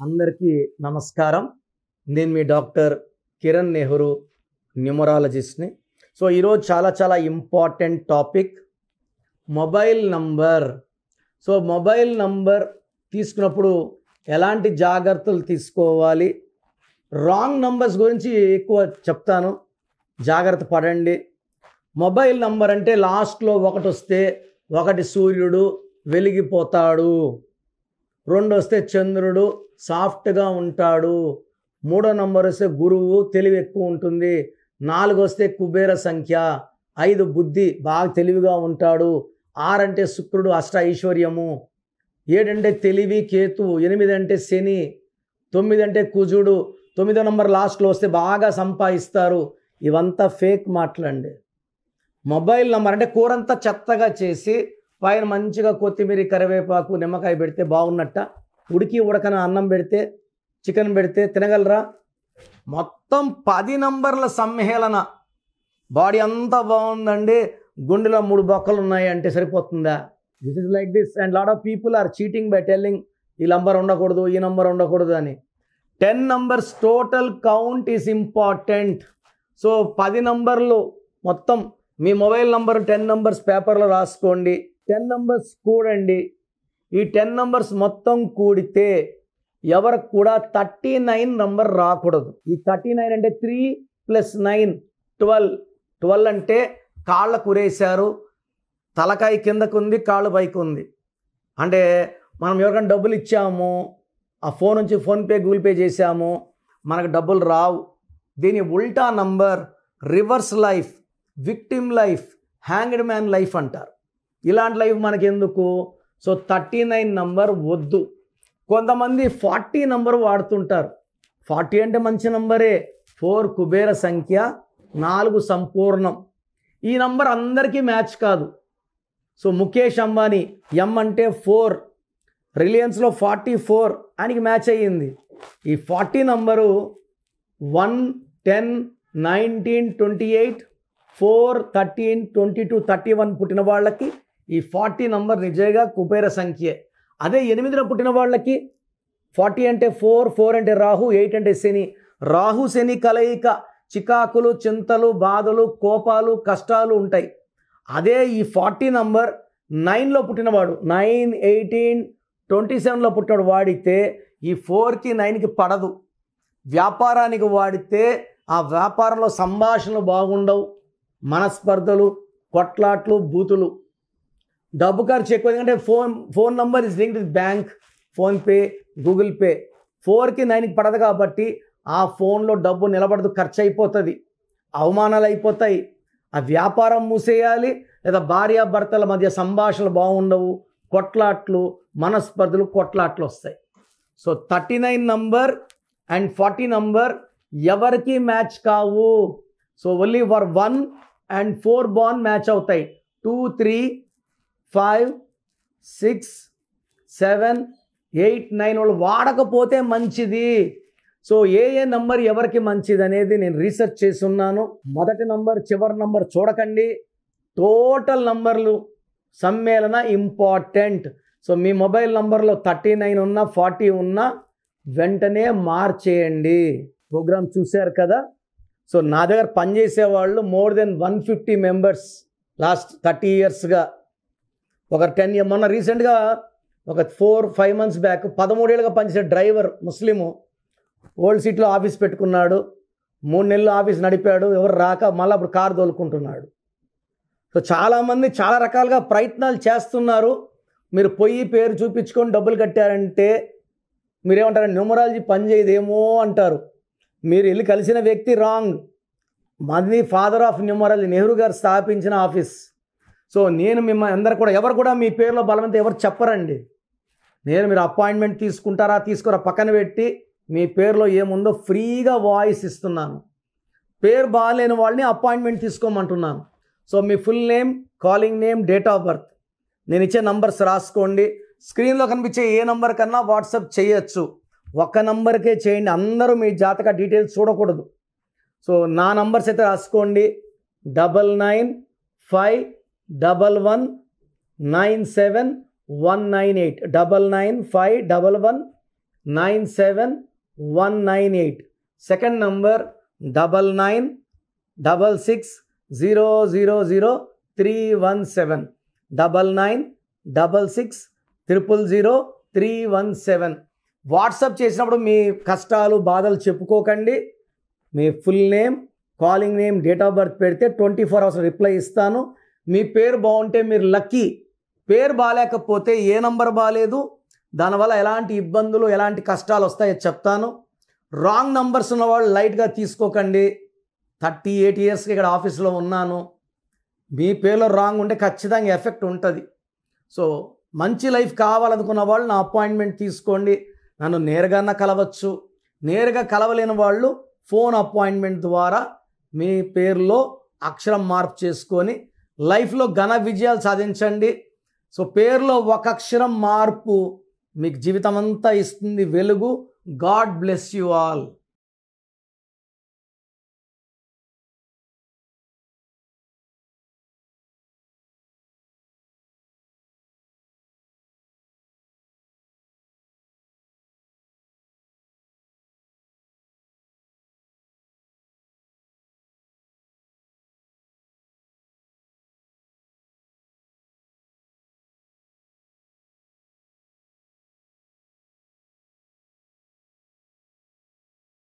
అందరికీ నమస్కారం. నేను మీ డాక్టర్ కిరణ్ నెహ్రూ, న్యూమరాలజిస్ట్ని. సో ఈరోజు చాలా important topic mobile number. So mobile number తీసుకున్నప్పుడు ఎలాంటి జాగ్రత్తలు తీసుకోవాలి, రాంగ్ నంబర్స్ గురించి ఎక్కువ చెప్తాను, జాగ్రత్త పడండి. మొబైల్ నంబర్ అంటే లాస్ట్లో ఒకటి వస్తే ఒకటి సూర్యుడు వెలిగిపోతాడు, రెండు వస్తే చంద్రుడు సాఫ్ట్గా ఉంటాడు, మూడో నంబర్ వస్తే గురువు తెలివి ఎక్కువ ఉంటుంది, నాలుగు వస్తే కుబేర సంఖ్య, ఐదు బుద్ధి బాగా తెలివిగా ఉంటాడు, ఆరు అంటే శుక్రుడు అష్ట ఐశ్వర్యము, ఏడు అంటే తెలివి కేతువు, ఎనిమిది అంటే శని, తొమ్మిది అంటే కుజుడు, తొమ్మిదో నంబర్ లాస్ట్లో వస్తే బాగా సంపాదిస్తారు. ఇవంతా ఫేక్ మాటలండి. మొబైల్ నంబర్ అంటే కూరంతా చెత్తగా చేసి పైన మంచిగా కొత్తిమీర కరివేపాకు నిమ్మకాయ పెడితే బాగున్నట్ట, ఉడకన అన్నం పెడితే చికెన్ పెడితే తినగలరా? మొత్తం 10 నంబర్ల సమ్మేళన, బాడీ అంతా బాగుందండి, గుండెలో 3 బొక్కలు ఉన్నాయి అంటే సరిపోతుందా? This is like this and lot of people are cheating by telling ఈ నంబర్ ఉండకూడదు, ఈ నంబర్ ఉండకూడదు అని. 10 numbers total count is important. So 10 నంబర్లు మొత్తం మీ మొబైల్ నంబర్ 10 నంబర్స్ పేపర్లో రాసుకోండి, 10 నంబర్స్ కూడండి. ఈ 10 నంబర్స్ మొత్తం కూడితే ఎవరికి కూడా 39 నంబర్ రాకూడదు. ఈ 39 అంటే 3 + 9 12. 12 అంటే కాళ్ళ కురేశారు, తలకాయ కిందకు ఉంది, కాళ్ళు పైకి ఉంది. అంటే మనం ఎవరికైనా డబ్బులు ఇచ్చాము, ఆ ఫోన్ నుంచి ఫోన్పే గూగుల్ పే చేసాము, మనకు డబ్బులు రావు. దీని ఉల్టా number reverse life, victim life, hanged man life అంటారు. ఇలాంటి లైఫ్ మనకి ఎందుకు? సో 39 నంబర్ వద్దు. కొంతమంది 40 నంబర్ వాడుతుంటారు. 40 అంటే మంచి నంబరే, 4 కుబేర సంఖ్య, 4 సంపూర్ణం. ఈ నంబర్ అందరికీ మ్యాచ్ కాదు. సో ముఖేష్ అంబానీ ఎం అంటే 4, రిలయన్స్లో 44 ఆయనకి మ్యాచ్ అయ్యింది. ఈ 40 నంబరు 1, 10, 19, 28, 4, 13, 22, 31 పుట్టిన వాళ్ళకి ఈ 40 నంబర్ నిజంగా కుబేర సంఖ్యే. అదే 8న పుట్టిన వాళ్ళకి 40 అంటే 4, 4 అంటే రాహు, 8 అంటే శని. రాహు శని కలయిక చికాకులు, చింతలు, బాధలు, కోపాలు, కష్టాలు ఉంటాయి. అదే ఈ 40 నంబర్ 9లో పుట్టినవాడు, 9, 18, 27లో పుట్టినవాడు వాడితే ఈ 4కి 9కి పడదు. వ్యాపారానికి వాడితే ఆ వ్యాపారంలో సంభాషణలు బాగుండవు, మనస్పర్ధలు, కొట్లాట్లు, బూతులు, డబ్బు ఖర్చు ఎక్కువ. ఎందుకంటే phone number is linked with bank, PhonePe, Google pay. 4కి 9కి పడదు కాబట్టి ఆ ఫోన్లో డబ్బు నిలబడదు, ఖర్చు అయిపోతుంది, అవమానాలు అయిపోతాయి, ఆ వ్యాపారం మూసేయాలి, లేదా భార్యాభర్తల మధ్య సంభాషణలు బాగుండవు, కొట్లాట్లు, మనస్పర్ధలు, కొట్లాట్లు వస్తాయి. సో 39 నంబర్ అండ్ 40 నంబర్ ఎవరికి మ్యాచ్ కావు. సో ఓన్లీ ఫర్ 1 and 4 బాన్ మ్యాచ్ అవుతాయి. 2, 3, 5, 6, 7, 8, 9 వాళ్ళు వాడకపోతే మంచిది. సో ఏ నంబర్ ఎవరికి మంచిది అనేది నేను రీసెర్చ్ చేసి ఉన్నాను. మొదటి నంబర్ చివరి నంబర్ చూడకండి, టోటల్ నంబర్లు సమ్మేళన ఇంపార్టెంట్. సో మీ మొబైల్ నంబర్లో 39 ఉన్నా 40 ఉన్నా వెంటనే మార్చేయండి. ప్రోగ్రామ్ చూశారు కదా. సో నా దగ్గర పనిచేసేవాళ్ళు మోర్ దెన్ 150 మెంబర్స్ లాస్ట్ 30 ఇయర్స్గా. ఒక 10 years మొన్న రీసెంట్గా ఒక 4-5 months బ్యాక్ 13 ఏళ్ళుగా పనిచేసే డ్రైవర్ ముస్లిము ఓల్డ్ సిటీలో ఆఫీస్ పెట్టుకున్నాడు, 3 నెలలు ఆఫీస్ నడిపాడు, ఎవరు రాక మళ్ళీ అప్పుడు కారు తోలుకుంటున్నాడు. సో చాలామంది చాలా రకాలుగా ప్రయత్నాలు చేస్తున్నారు. మీరు పొయ్యి పేరు చూపించుకొని డబ్బులు కట్టారంటే మీరేమంటారు? న్యూమరాలజీ పనిచేయదేమో అంటారు. మీరు వెళ్ళి కలిసిన వ్యక్తి రాంగ్. మాది ఫాదర్ ఆఫ్ న్యూమరాలజీ, నెహ్రూ గారు స్థాపించిన ఆఫీస్. సో నేను మిమ్మల్ని అందరు కూడా, ఎవరు కూడా మీ పేరులో బలవంతం ఎవరు చెప్పరండి. మీరు అపాయింట్మెంట్ తీసుకుంటారా తీసుకోరా పక్కన పెట్టి మీ పేరులో ఏముందో ఫ్రీగా వాయిస్ ఇస్తున్నాను. పేరు బాగాలేని వాళ్ళని అపాయింట్మెంట్ తీసుకోమంటున్నాను. సో మీ full name, calling name, date of birth, నేను ఇచ్చే నంబర్స్ రాసుకోండి. స్క్రీన్లో కనిపించే ఏ నంబర్ కన్నా వాట్సాప్ చేయొచ్చు. ఒక్క నంబర్కే చేయండి, అందరూ మీ జాతక డీటెయిల్స్ చూడకూడదు. సో నా నంబర్స్ అయితే రాసుకోండి: 9951197198 9951197198. 97198. Second number 9966000317. 9966000317. వాట్సాప్ చేసినప్పుడు మీ కష్టాలు బాధలు చెప్పుకోకండి. మీ full name, calling name, date of birth పెడితే 24 hours రిప్లై ఇస్తాను. మీ పేరు బాగుంటే మీరు లక్కీ. పేరు బాగాలేకపోతే ఏ నంబర్ బాగాలేదు, దానివల్ల ఎలాంటి ఇబ్బందులు ఎలాంటి కష్టాలు వస్తాయో చెప్తాను. రాంగ్ నంబర్స్ ఉన్నవాళ్ళు లైట్గా తీసుకోకండి. 38 yearsకి ఇక్కడ ఆఫీస్లో ఉన్నాను. మీ పేరులో రాంగ్ ఉంటే ఖచ్చితంగా ఎఫెక్ట్ ఉంటుంది. సో మంచి లైఫ్ కావాలనుకున్న వాళ్ళు నా అపాయింట్మెంట్ తీసుకోండి. నన్ను నేరుగా కలవచ్చు. నేరుగా కలవలేని వాళ్ళు ఫోన్ అపాయింట్మెంట్ ద్వారా మీ పేరులో అక్షరం మార్పు చేసుకొని లైఫ్లో ఘన విజయాలు సాధించండి. సో పేరులో ఒక అక్షరం మార్పు మీకు జీవితం అంతా ఇస్తుంది వెలుగు. God bless you all.